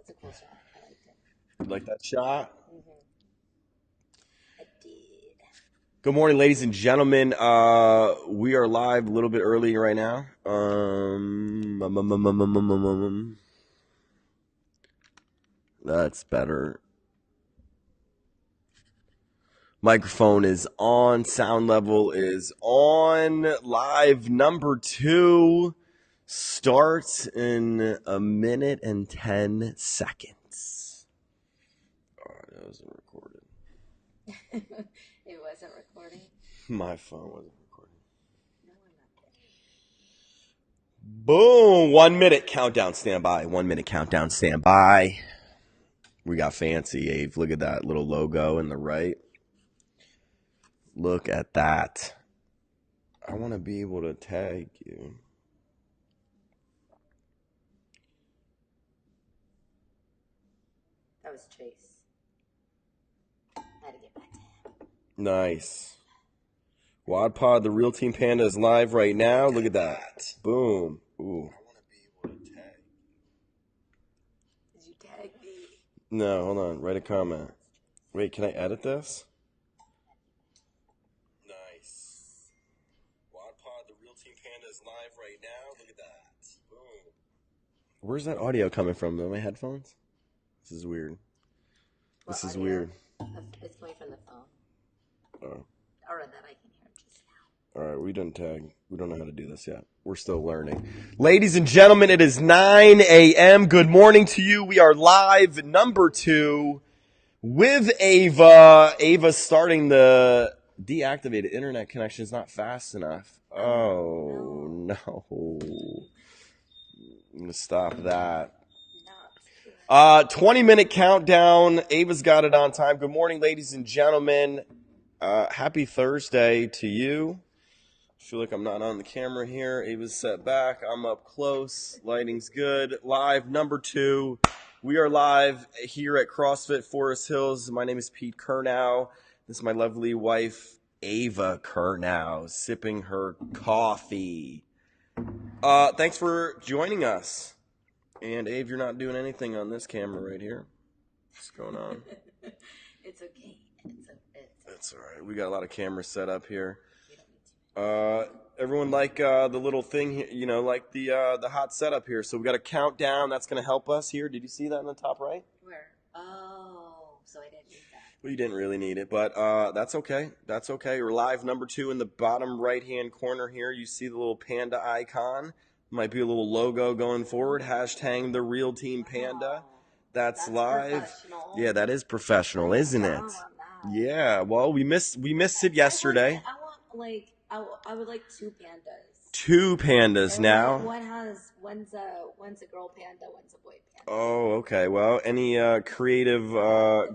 That's a cool shot. I liked it. You like that shot? I did. Good morning, ladies and gentlemen. We are live a little bit early right now. That's better. Microphone is on. Sound level is on. Live number 2 starts in a minute and 10 seconds. Oh, that wasn't recorded. It wasn't recording. My phone wasn't recording. No, I'm not there. Boom! 1 minute countdown. Stand by. 1 minute countdown. Stand by. We got fancy, Ave. Look at that little logo in the right. Look at that. I want to be able to tag you. That was Chase. I had to get back to him. Nice. WadPod, the Real Team Panda is live right now. Look at that. Boom. Ooh. I want to be able to tag. Did you tag me? No, hold on. Write a comment. Wait, can I edit this? Nice. WadPod, the Real Team Panda is live right now. Look at that. Boom. Where's that audio coming from? My headphones? This is weird. This is weird. It's coming from the phone. Oh. Or that I can hear just now. All right, we didn't tag. We don't know how to do this yet. We're still learning. Ladies and gentlemen, it is 9 a.m. Good morning to you. We are live, number 2, with Ava. Ava starting the deactivated internet connection is not fast enough. Oh, no. I'm going to stop that. 20-minute countdown. Ava's got it on time. Good morning, ladies and gentlemen. Happy Thursday to you. I feel like I'm not on the camera here. Ava's set back. I'm up close. Lighting's good. Live number 2. We are live here at CrossFit Forest Hills. My name is Pete Curnow. This is my lovely wife, Ava Curnow, sipping her coffee. Thanks for joining us. And Ave, you're not doing anything on this camera right here. What's going on? It's okay. That's all right. We got a lot of cameras set up here. Everyone like the little thing here, you know, like the hot setup here. So we got a countdown. That's going to help us here. Did you see that in the top right? Where? Oh, so I didn't need that. Well, you didn't really need it, but that's okay. That's okay. We're live number 2 in the bottom right-hand corner here. You see the little panda icon. Might be a little logo going forward. Hashtag the Real Team Panda. That's live. Yeah, that is professional, isn't it? Yeah. Well, we missed it yesterday. I would like 2 pandas. 2 pandas And now. One's a girl panda, one's a boy panda. Oh, okay. Well, any creative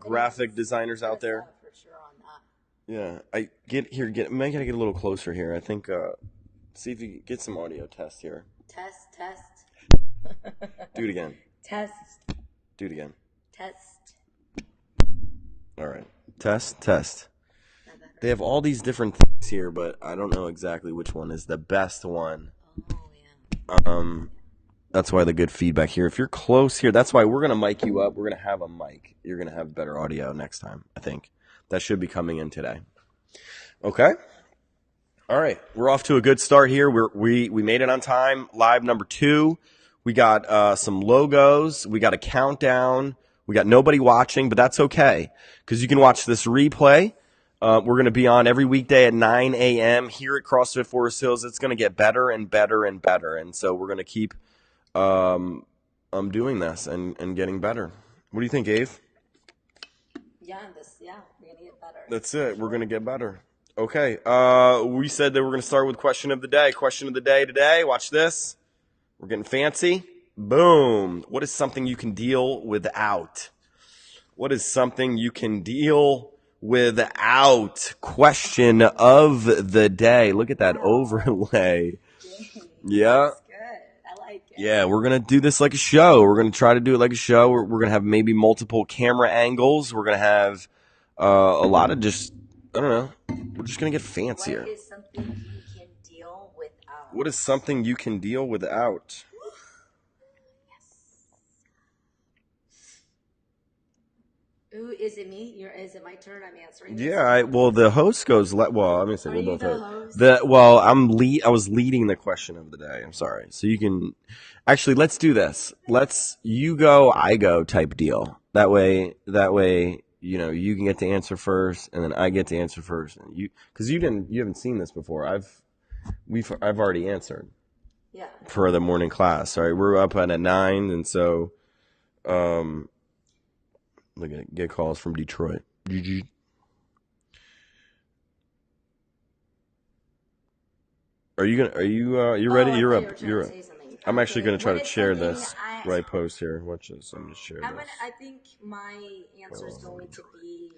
graphic designers out there? For sure on that. Yeah. I gotta get a little closer here. I think see if you can get some audio test here. Test. Do it again. Test. Do it again. Test. All right. Test. They have all these different things here, but I don't know exactly which one is the best one. Oh, yeah. That's why the good feedback here. If you're close here, that's why we're going to mic you up. We're going to have a mic. You're going to have better audio next time, I think. That should be coming in today. Okay? All right. We're off to a good start here. We made it on time. Live number 2. We got some logos. We got a countdown. We got nobody watching, but that's okay because you can watch this replay. We're going to be on every weekday at 9 a.m. here at CrossFit Forest Hills. It's going to get better and better and better. And so we're going to keep doing this and getting better. What do you think, Ave? Yeah, we're going to get better. That's it. We're going to get better. Okay. We said that we're going to start with question of the day. Question of the day today. Watch this. We're getting fancy. Boom. What is something you can deal without? What is something you can deal without? Question of the day. Look at that overlay. Yeah. That's good. I like it. Yeah, we're going to do this like a show. We're going to try to do it like a show. We're going to have maybe multiple camera angles. We're going to have a lot of just, I don't know. We're just going to get fancier. What is something you can deal without? What is something you can deal without? Ooh, is it me? Is it my turn? I'm answering. Yeah, well, the host goes. Well, I'm gonna say Are we'll you both. the host? I was leading the question of the day. I'm sorry. So you can actually let's do this. Let's you go, I go type deal. That way, you can get to answer first, and then I get to answer first. And because you haven't seen this before. I've already answered Yeah. for the morning class. Sorry, we're up at 9, and so look at get calls from Detroit. GG. You ready? You're up. You're up. I'm actually gonna try to share this right post here. Watch this. I'm just sharing this. I think my answer is going to be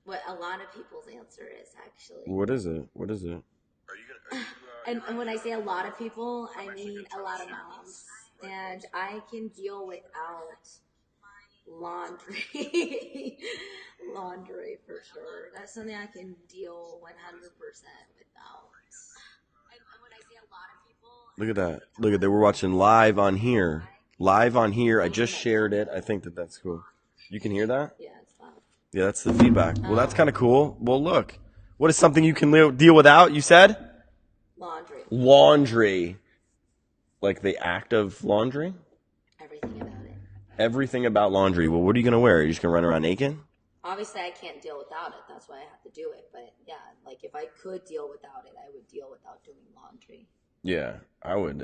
what a lot of people's answer is actually. What is it? What is it? And when I say a lot of people, I mean a lot of moms. And I can deal without laundry. Laundry for sure. That's something I can deal 100% without. And when I say a lot of people, Look at that. Look at that. We're watching live on here. Live on here. I just shared it. I think that's cool. You can hear that? yeah, it's loud. Yeah, that's the feedback. Well, that's kind of cool. Well, look. What is something you can deal without, you said? Laundry. Laundry. Like the act of laundry? Everything about it. Everything about laundry. Well, what are you going to wear? Are you just going to run around naked? Obviously, I can't deal without it. That's why I have to do it. But yeah, like if I could deal without it, I would deal without doing laundry. Yeah, I would.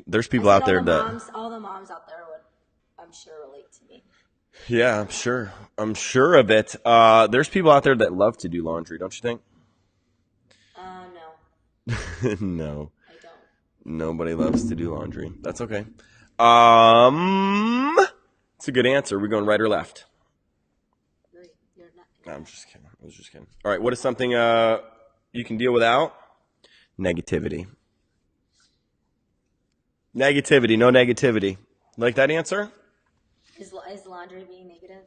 There's people out there all the moms out there would, I'm sure, relate to me. Yeah, I'm sure. I'm sure of it. There's people out there that love to do laundry, don't you think? No. No. I don't. Nobody loves to do laundry. That's okay. It's a good answer. We're going right or left? You're not. No, I'm just kidding. I was just kidding. All right, what is something you can deal without? Negativity. Negativity. No negativity. Like that answer? Is laundry being negative?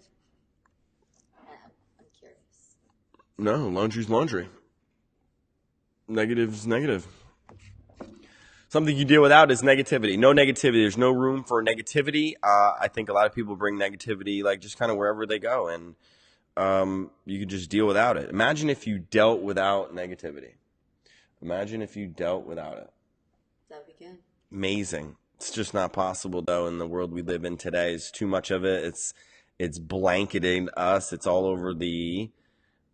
I'm curious. No, laundry's laundry. Negative's negative. Something you deal without is negativity. No negativity. There's no room for negativity. I think a lot of people bring negativity like just kind of wherever they go, and you could just deal without it. Imagine if you dealt without negativity. Imagine if you dealt without it. That would be good. Amazing. It's just not possible though in the world we live in today. It's too much of it. It's blanketing us. It's all over the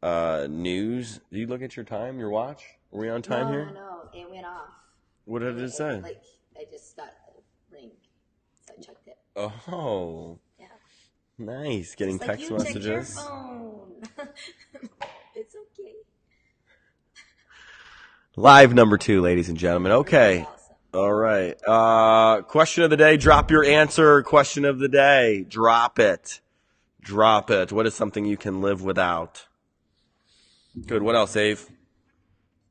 news. Do you look at your time, your watch? Are we on time here? No, it went off. What did it say? Like I just got a ring, so I checked it. Oh. Yeah. Nice. Getting It's text like, you messages. check your phone. It's okay. Live number 2, ladies and gentlemen. Okay. Awesome. All right. Question of the day. Drop your answer. Question of the day. Drop it. Drop it. What is something you can live without? Good. What else, Ave?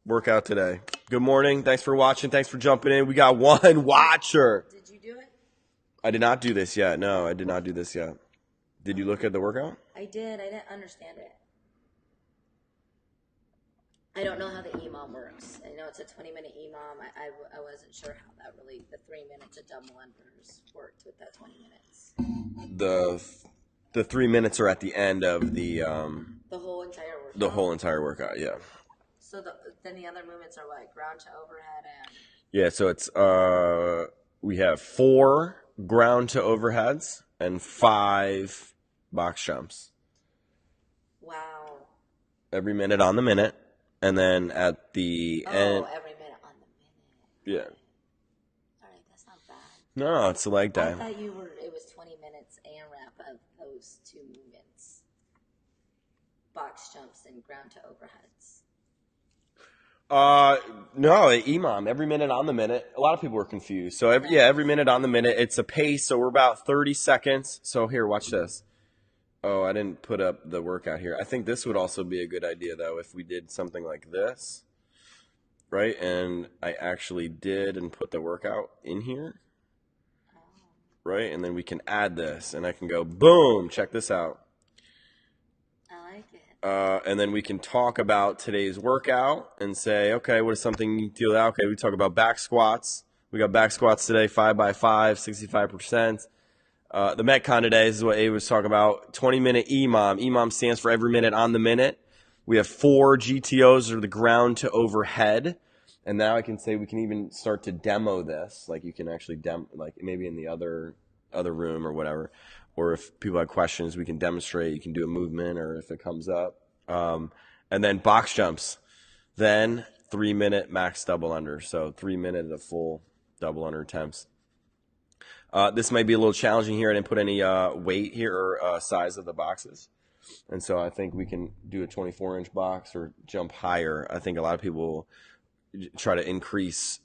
Workout today. Good morning. Thanks for watching. Thanks for jumping in. We got one watcher. Did you do it? I did not do this yet. No, I did not do this yet. Did you look at the workout? I did. I didn't understand it. I don't know how the EMOM works. I know it's a 20-minute EMOM. I wasn't sure how that really, the 3 minutes of double unders worked with that 20 minutes. The 3 minutes are at the end of the whole entire workout. the whole entire workout. Yeah. So then the other movements are like ground to overhead and. Yeah. So it's we have 4 ground to overheads and 5 box jumps. Wow. Every minute on the minute. And then at the end. Oh, every minute on the minute. Yeah. All right, that's not bad. No, it's a leg I day. thought it was 20 minutes and wrap of those 2 movements. Box jumps and ground to overheads. No, EMOM, every minute on the minute. A lot of people were confused. So every minute on the minute. It's a pace, so we're about 30 seconds. So here, watch this. Oh, I didn't put up the workout here. I think this would also be a good idea, though, if we did something like this, right? And I actually did and put the workout in here, right? And then we can add this, and I can go, boom, check this out. I like it. And then we can talk about today's workout and say, okay, what is something you deal with? Okay, we talk about back squats. We got back squats today, 5x5, 65%. The Metcon today, this is what Abe was talking about. 20-minute EMOM. EMOM stands for every minute on the minute. We have 4 GTOs, or the ground to overhead. And now I can say we can even start to demo this. Like you can actually like maybe in the other room or whatever. Or if people have questions, we can demonstrate. You can do a movement, or if it comes up. And then box jumps. Then 3-minute max double under. So 3 minutes of full double under attempts. This might be a little challenging here. I didn't put any weight here or size of the boxes. And so I think we can do a 24-inch box or jump higher. I think a lot of people try to increase,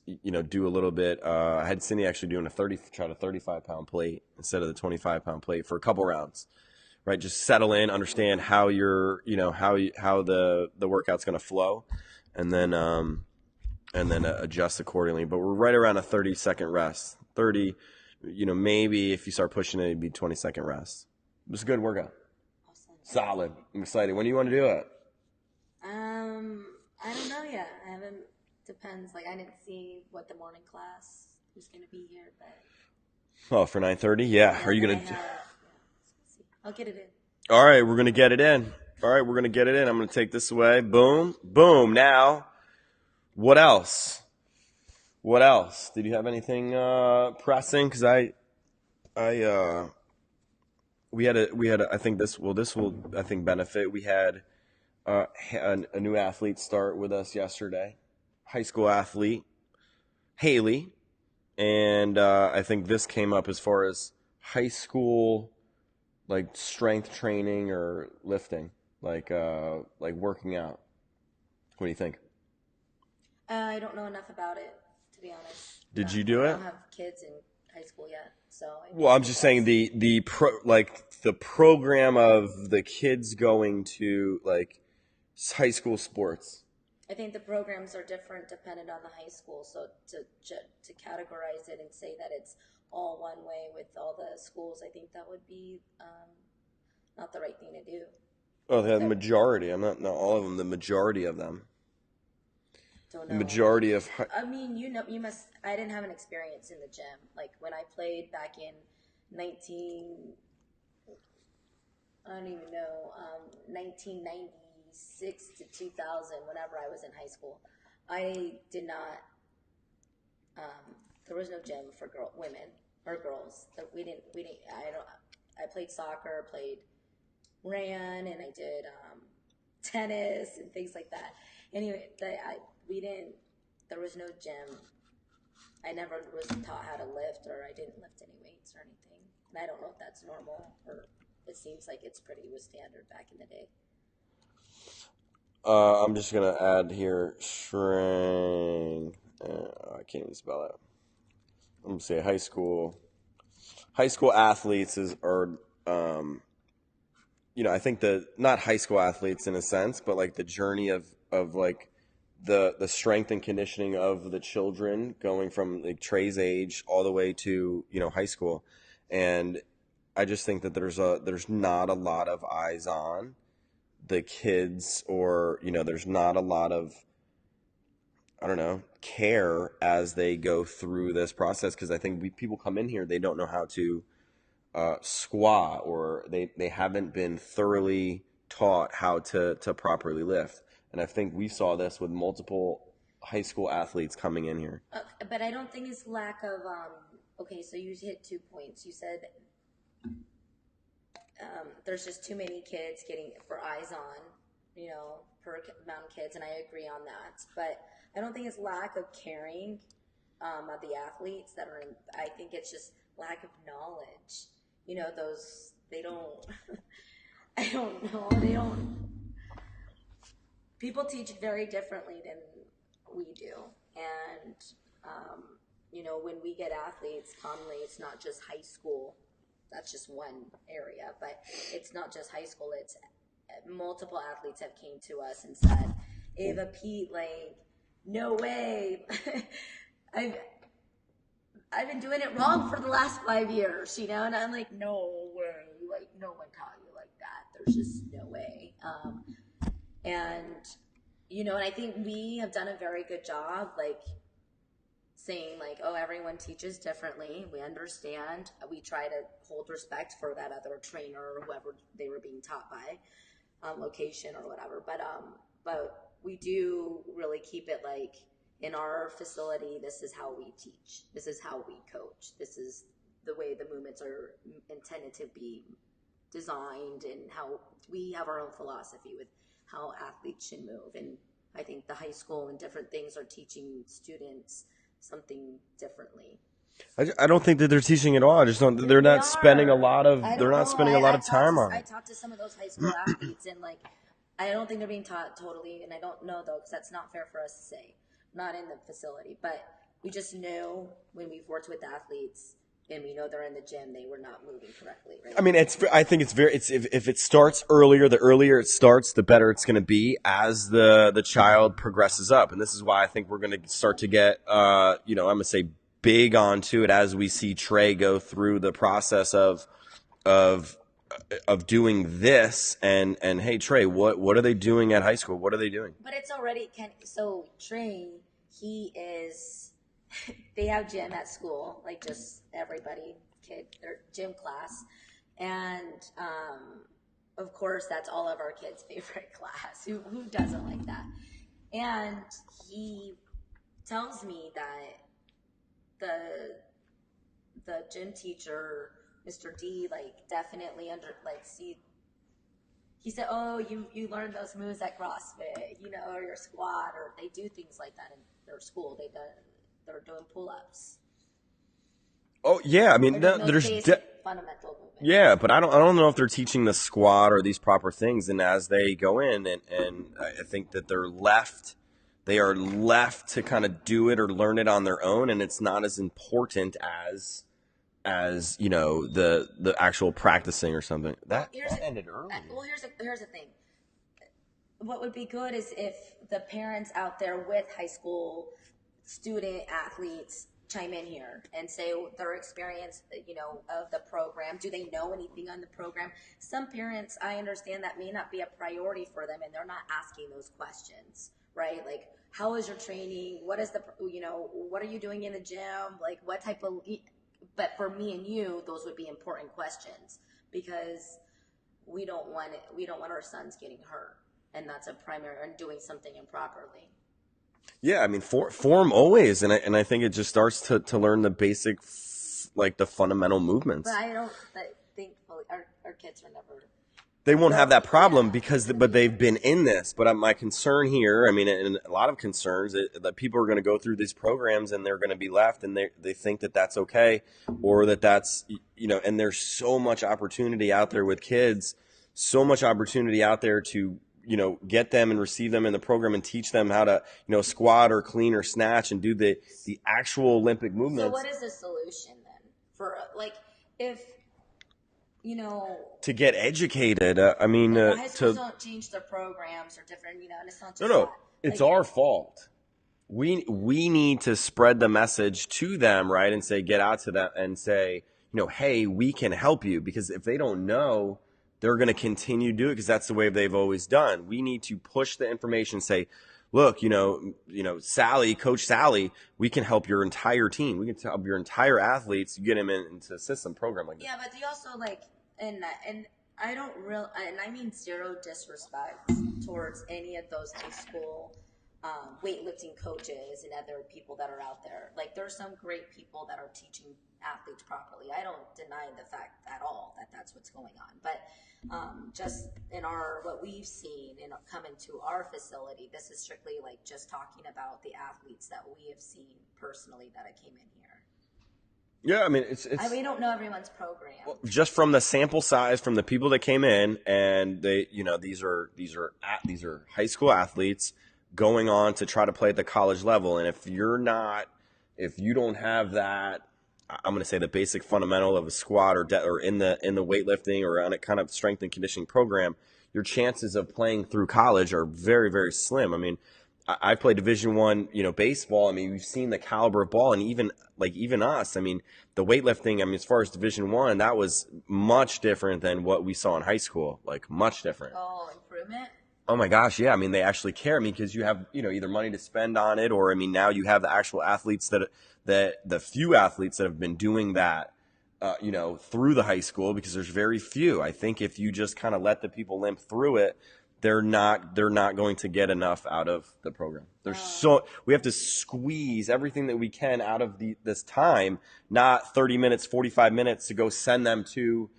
do a little bit. I had Cindy actually doing try a 35-pound plate instead of the 25-pound plate for a couple rounds, right? Just settle in, understand how you're, how the workout's going to flow, and then adjust accordingly. But we're right around a 30-second rest. 30, maybe if you start pushing it, it'd be 20-second rest. It was a good workout. Awesome. Solid. I'm excited. When do you want to do it? I don't know yet. I haven't. Depends. Like I didn't see what the morning class who's going to be here, but. Oh, for 9:30? Yeah. Are you going to? I'll get it in. All right, we're going to get it in. I'm going to take this away. Boom, boom. Now, what else? Did you have anything pressing? Because we had I think this will benefit. We had a new athlete start with us yesterday, high school athlete Haley, and I think this came up as far as high school like strength training or lifting, like working out. What do you think? I don't know enough about it, to be honest. Did you do it? I don't have kids in high school yet, so. Well, I'm just saying the program of the kids going to like high school sports. I think the programs are different dependent on the high school. So to categorize it and say that it's all one way with all the schools, I think that would be not the right thing to do. Oh, they have the majority. Not all of them. The majority of them. Don't know. The majority of. I mean, you must. I didn't have an experience in the gym. Like when I played back in 1996 to 2000. Whenever I was in high school, I did not. There was no gym for women or girls. We didn't. I played soccer, ran, and I did tennis and things like that. Anyway, there was no gym. I never was taught how to lift, or I didn't lift any weights or anything. And I don't know if that's normal, or it seems like it was standard back in the day. I'm just going to add here, I can't even spell it. I'm going to say high school athletes are I think not high school athletes in a sense, but like the journey of like the strength and conditioning of the children going from like Trey's age all the way to, high school. And I just think that there's not a lot of eyes on the kids, or, there's not a lot of, care as they go through this process. Cause I think people come in here, they don't know how to squat, or they haven't been thoroughly taught how to properly lift. And I think we saw this with multiple high school athletes coming in here. But I don't think it's lack of, okay, so you hit 2 points. You said there's just too many kids for eyes on, per amount of kids, and I agree on that. But I don't think it's lack of caring of the athletes that are in. I think it's just lack of knowledge. They don't, I don't know, people teach very differently than we do. And, when we get athletes, commonly it's not just high school. That's just one area, but it's not just high school. It's multiple athletes have came to us and said, Ava, Pete, like, no way. I've been doing it wrong for the last 5 years, and I'm like, no way, like, no one taught you like that. There's just no way. And I think we have done a very good job, like, saying like, oh, everyone teaches differently. We understand. We try to hold respect for that other trainer or whoever they were being taught by, location or whatever. But we do really keep it like in our facility. This is how we teach. This is how we coach. This is the way the movements are intended to be designed, and how we have our own philosophy with how athletes should move. And I think the high school and different things are teaching students something differently. I don't think that they're teaching at all. I just don't. They're not spending a lot of. They're not spending a lot of time on I it. talked to some of those high school athletes, and like, I don't think they're being taught totally, and I don't know though, because that's not fair for us to say. Not in the facility, but we just know when we've worked with athletes and we know they're in the gym, they were not moving correctly. Right? I mean, I think it's very. It's if it starts earlier, the earlier it starts, the better it's going to be as the child progresses up. And this is why I think we're going to start to get, I'm going to say big onto it as we see Trey go through the process of doing this. And hey, Trey, what are they doing at high school? What are they doing? But it's already so Trey, he is. They have gym at school, like just everybody, their gym class, and of course that's all of our kids' favorite class. Who doesn't like that? And he tells me that the gym teacher, Mr. D, like definitely he said, oh, you learned those moves at CrossFit, or your squat, or they do things like that in their school. They're doing pull-ups. Oh yeah, I mean there's fundamental movement. Yeah, but I don't know if they're teaching the squat or these proper things. And as they go in, and I think that they are left to kind of do it or learn it on their own, and it's not as important as the actual practicing or something. That ended early. Well, here's the thing. What would be good is if the parents out there with high school student athletes chime in here and say their experience, of the program. Do they know anything on the program? Some parents, I understand that may not be a priority for them, and they're not asking those questions, right? Like, how is your training? What is what are you doing in the gym? Like, what type of, but for me and you, those would be important questions, because we don't want our sons getting hurt. And that's a primary, and doing something improperly. Yeah, I mean, form always, and I think it just starts to learn the basic, like the fundamental movements. But I don't think our kids are never. They won't have that problem but they've been in this. But my concern here, I mean, and a lot of concerns that people are going to go through these programs and they're going to be left, and they think that that's okay, or that's and there's so much opportunity out there with kids, so much opportunity out there to get them and receive them in the program and teach them how to, squat or clean or snatch and do the actual Olympic movements. So what is the solution then for if, to get educated? I mean, high schools don't change their programs or different, and it's not just no, it's our fault. We need to spread the message to them, right? And get out to them and say, hey, we can help you, because if they don't know, they're going to continue to do it because that's the way they've always done. We need to push the information, say, look, Sally, Coach Sally, we can help your entire team. We can help your entire athletes, get them into a system program like that. Yeah, but you also and I don't and I mean zero disrespect towards any of those high school weightlifting coaches and other people that are out there. Like, there's some great people that are teaching athletes properly. I don't deny the fact at all that that's what's going on. But just in what we've seen in coming to our facility, this is strictly just talking about the athletes that we have seen personally that came in here. Yeah, I mean, we don't know everyone's program. Well, just from the sample size, from the people that came in, and they, these are high school athletes going on to try to play at the college level. And if you don't have that, I'm going to say the basic fundamental of a squat or in the weightlifting or on a kind of strength and conditioning program, your chances of playing through college are very, very slim. I mean, I played Division I, baseball. I mean, we've seen the caliber of ball, and even us. I mean, the weightlifting. I mean, as far as Division I, that was much different than what we saw in high school. Much different. Oh, improvement. Oh my gosh, yeah. I mean, they actually care. I mean, because you have either money to spend on it, or I mean, now you have the actual athletes that that the few athletes that have been doing that, through the high school, because there's very few. I think if you just kind of let the people limp through it, they're not going to get enough out of the program. We have to squeeze everything that we can out of this time, not 30 minutes, 45 minutes to go send them to,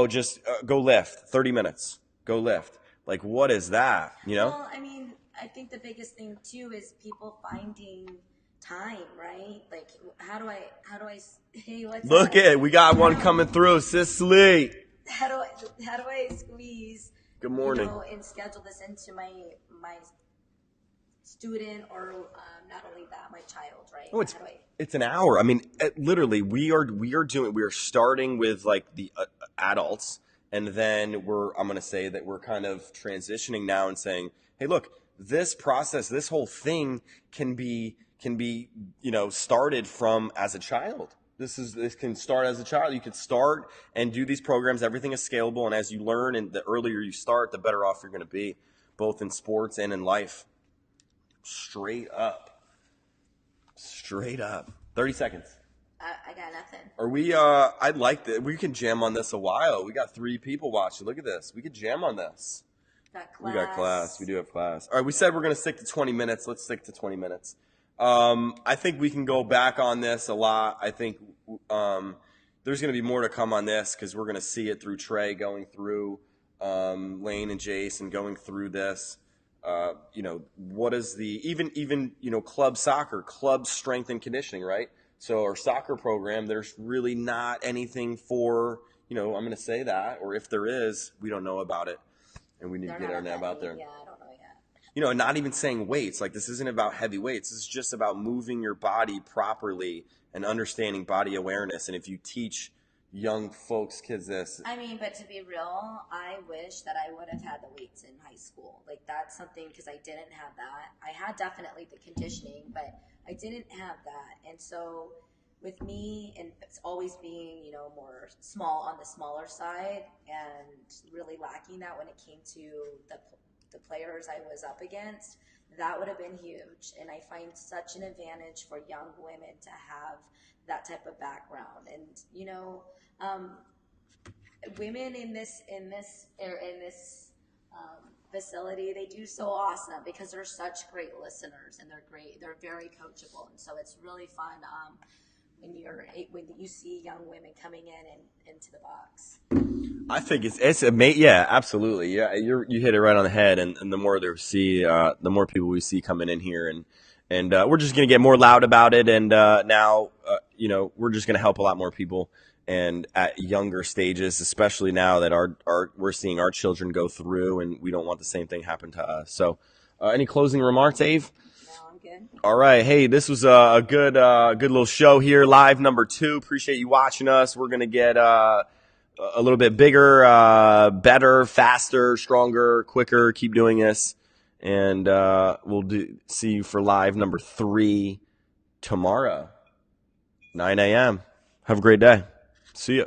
just go lift 30 minutes, go lift. Like, what is that? Well, I mean, I think the biggest thing too is people finding time, right? Like, how do I hey, what's Look up? it, we got one coming through, Cicely. How do I squeeze, Good morning. and schedule this into my student, or not only that, my child, right? Oh, it's an hour. I mean, literally, we are starting with like the adults, and then I'm going to say that we're kind of transitioning now and saying, hey, look, this process, this whole thing can be started from as a child. This can start as a child. You can start and do these programs. Everything is scalable, and as you learn, and the earlier you start, the better off you're going to be, both in sports and in life. Straight up. 30 seconds. I got nothing. Are we? I'd like that. We can jam on this a while. We got 3 people watching. Look at this. We could jam on this. We got class. We do have class. All right. We said we're going to stick to 20 minutes. Let's stick to 20 minutes. I think we can go back on this a lot. I think there's going to be more to come on this, because we're going to see it through Trey going through Lane and Jason going through this. What is even club soccer, club strength and conditioning, right? So our soccer program, there's really not anything for, I'm going to say that, or if there is, we don't know about it, and we need to get our name out there. Yeah, I don't know yet. And not even saying weights. Like, this isn't about heavy weights. This is just about moving your body properly and understanding body awareness. And if you teach young folks, kids, this. I mean, but to be real, I wish that I would have had the weights in high school. Like, that's something, because I didn't have that. I had definitely the conditioning, but I didn't have that. And so with me, and it's always being, more small, on the smaller side, and really lacking that when it came to the players I was up against, that would have been huge. And I find such an advantage for young women to have that type of background. And women in this facility, they do so awesome, because they're such great listeners, and they're very coachable, and so it's really fun when you see young women coming in and into the box. I think it's amazing. Yeah, absolutely. Yeah, you hit it right on the head. And the more the more people we see coming in here, and we're just gonna get more loud about it. And now, we're just gonna help a lot more people, and at younger stages, especially now that we're seeing our children go through, and we don't want the same thing happen to us. So, any closing remarks, Ave? Good. All right. Hey, this was a good little show here, live number 2. Appreciate you watching us. We're gonna get a little bit bigger, better, faster, stronger, quicker. Keep doing this, and we'll see you for live number 3 tomorrow, 9 a.m. Have a great day. See ya.